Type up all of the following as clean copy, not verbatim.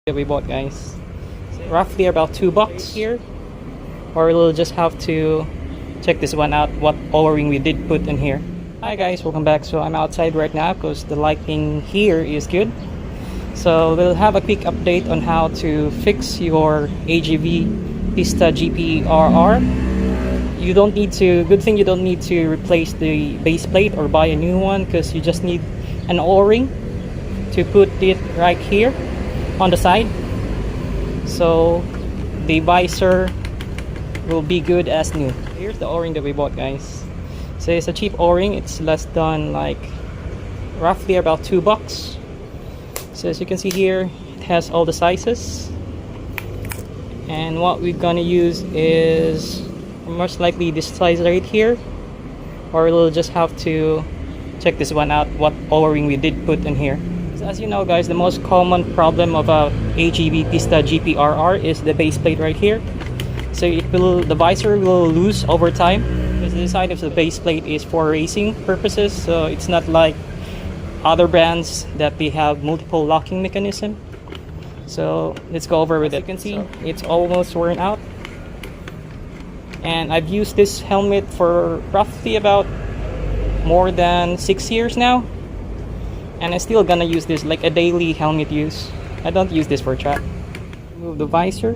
that we bought, guys. Roughly about $2 here, or we'll just have to check this one out, what O-ring we did put in here. Hi guys, welcome back. So I'm outside right now because the lighting here is good. So we'll have a quick update on how to fix your AGV Pista GPRR. You don't need to, good thing you don't need to replace the base plate or buy a new one, because you just need an O-ring to put it right here on the side, so the visor will be good as new. Here's the O-ring that we bought, guys. So it's a cheap O-ring, it's less than like roughly about $2. So as you can see here, it has all the sizes, and what we're gonna use is most likely this size right here, or we'll just have to check this one out, what O-ring we did put in here. So as you know, guys, the most common problem about AGV Pista GPRR is the base plate right here. So the visor will lose over time, because the design of the base plate is for racing purposes, so it's not like other brands that they have multiple locking mechanism. So let's go over with it. As you can see, it's almost worn out, and I've used this helmet for roughly about more than 6 years now, and I'm still gonna use this like a daily helmet use. I don't use this for track. Move the visor.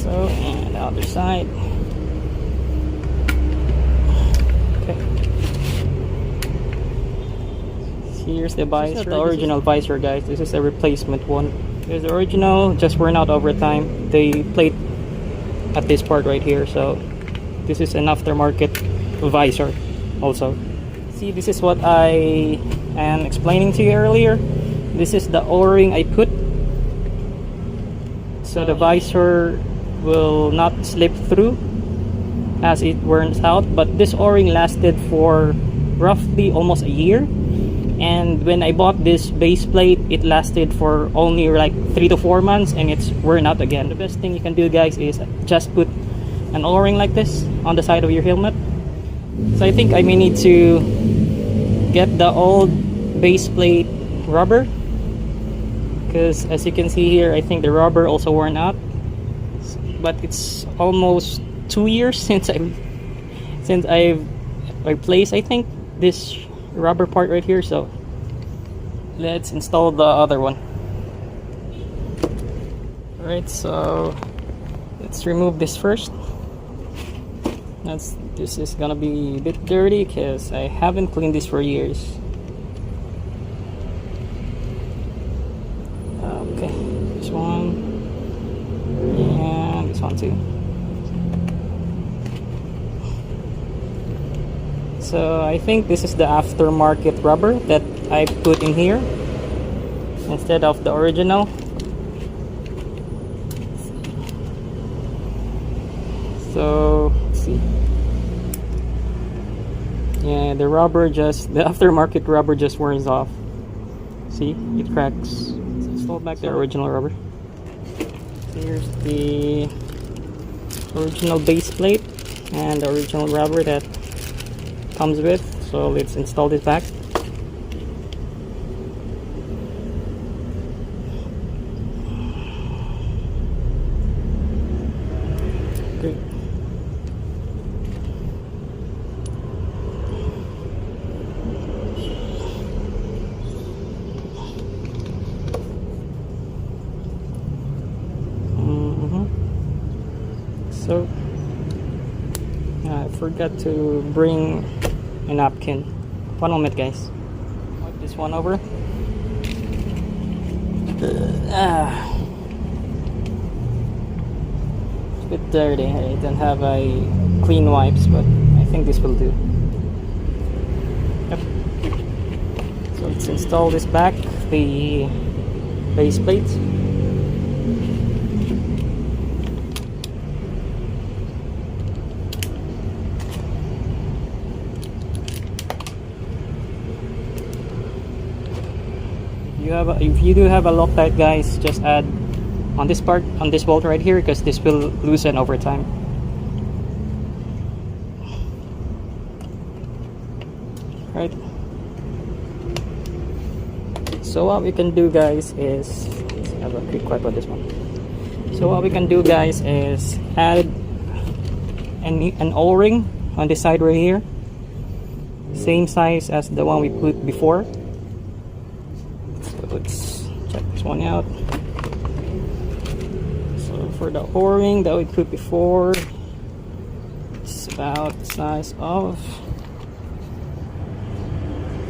So, and the other side. Okay. Here's the visor. This is the original visor, guys. This is a replacement one. There's the original, just worn out over time. They plate at this part right here, so this is an aftermarket visor also. See, this is what I am explaining to you earlier. This is the O-ring I put, so the visor will not slip through as it wears out. But this O-ring lasted for roughly almost a year, and when I bought this base plate, it lasted for only like 3 to 4 months, and it's worn out again. The best thing you can do, guys, is just put an O-ring like this on the side of your helmet. So I think I may need to get the old base plate rubber, because as you can see here, I think the rubber also worn out. But it's almost 2 years since I've replaced, I think, this rubber part right here. So let's install the other one. Alright, so let's remove this first. This is gonna be a bit dirty because I haven't cleaned this for years. Okay, this one, and this one too. So I think this is the aftermarket rubber that I put in here instead of the original. So let's see. Yeah, the aftermarket rubber just wears off. See, it cracks. Let's install back the original rubber. Here's the original base plate and the original rubber that comes with. So let's install this back. Good. So I forgot to bring a napkin. One moment, guys. Wipe this one over. It's a bit dirty. I don't have a clean wipes, but I think this will do. Yep. So let's install this back, the base plate. If you do have a Loctite, guys, just add on this part, on this bolt right here, because this will loosen over time. Right. So So what we can do, guys, is let's have a quick wipe on this one. So what we can do, guys, is add an O-ring on this side right here, same size as the one we put before. So let's check this one out. So for the O-ring that we put before, it's about the size of,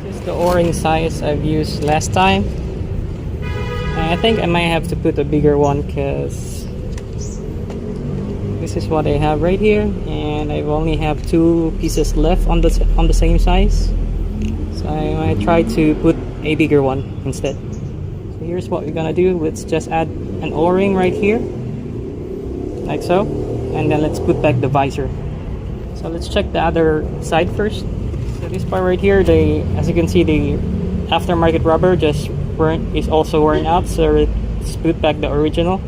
this is the O-ring size I've used last time. And I think I might have to put a bigger one because this is what I have right here, and I only have 2 pieces left on the same size. So I might try to put a bigger one instead. So here's what we're gonna do. Let's just add an O-ring right here, like so, and then let's put back the visor. So let's check the other side first. So this part right here, as you can see, the aftermarket rubber is also worn out. So let's put back the original,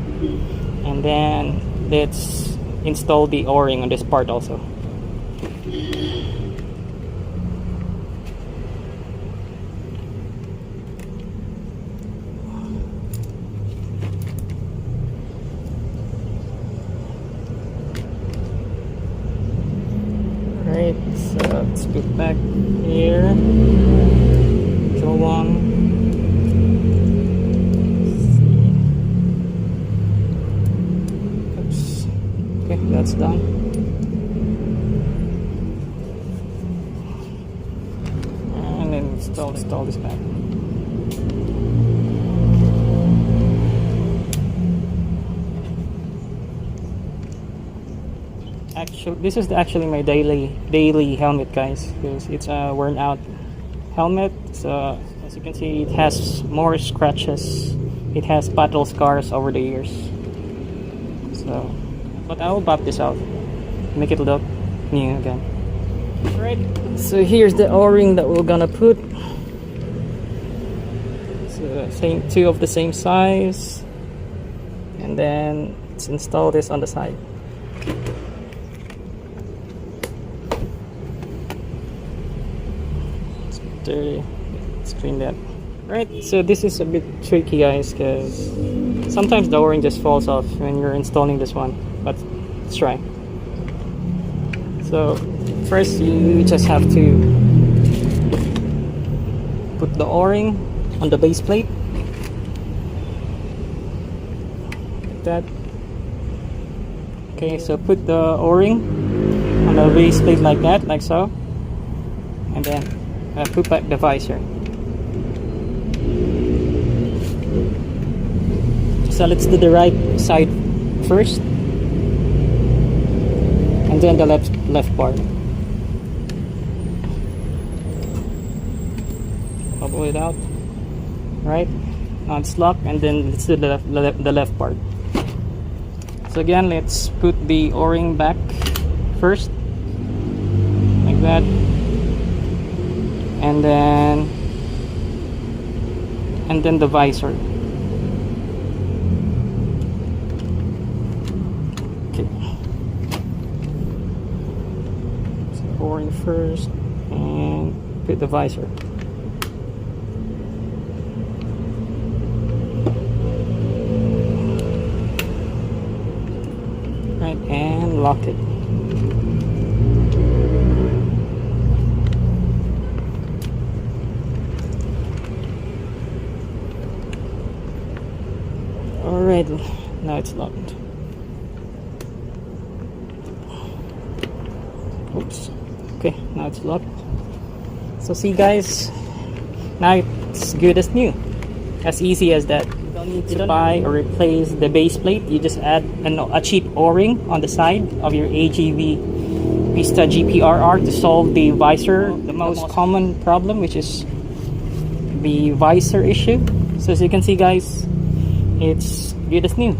and then let's install the O-ring on this part also. Alright, so let's put back here. Control 1. Okay, that's done. And then install this back. Actually, this is actually my daily helmet, guys, because it's a worn out helmet. So as you can see, it has more scratches. It has battle scars over the years. So, but I will pop this out, make it look new again. Alright, so here's the O-ring that we're gonna put. So same 2 of the same size, and then let's install this on the side. It's dirty. Let's clean that. Right, so this is a bit tricky, guys, because sometimes the O-ring just falls off when you're installing this one. But let's try. So first you just have to put the O-ring on the base plate, like that. Okay, so put the O-ring on the base plate like that, like so, and then put back the visor. So let's do the right side first, and then the left part. Bubble it out. Right, now it's locked, and then let's do the left part. So again, let's put the O-ring back first, like that, and then the visor. O-ring first and put the visor. Right, and lock it. Alright, now it's locked. Oops. Okay, now it's locked. So see, guys, now it's good as new. As easy as that. You don't need to buy or replace the base plate. You just add a cheap O-ring on the side of your AGV Pista GPRR to solve the visor, the most common problem, which is the visor issue. So as you can see, guys, it's good as new.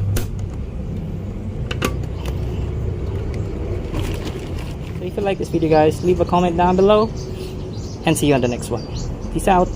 So if you like this video, guys, leave a comment down below, and see you on the next one. Peace out.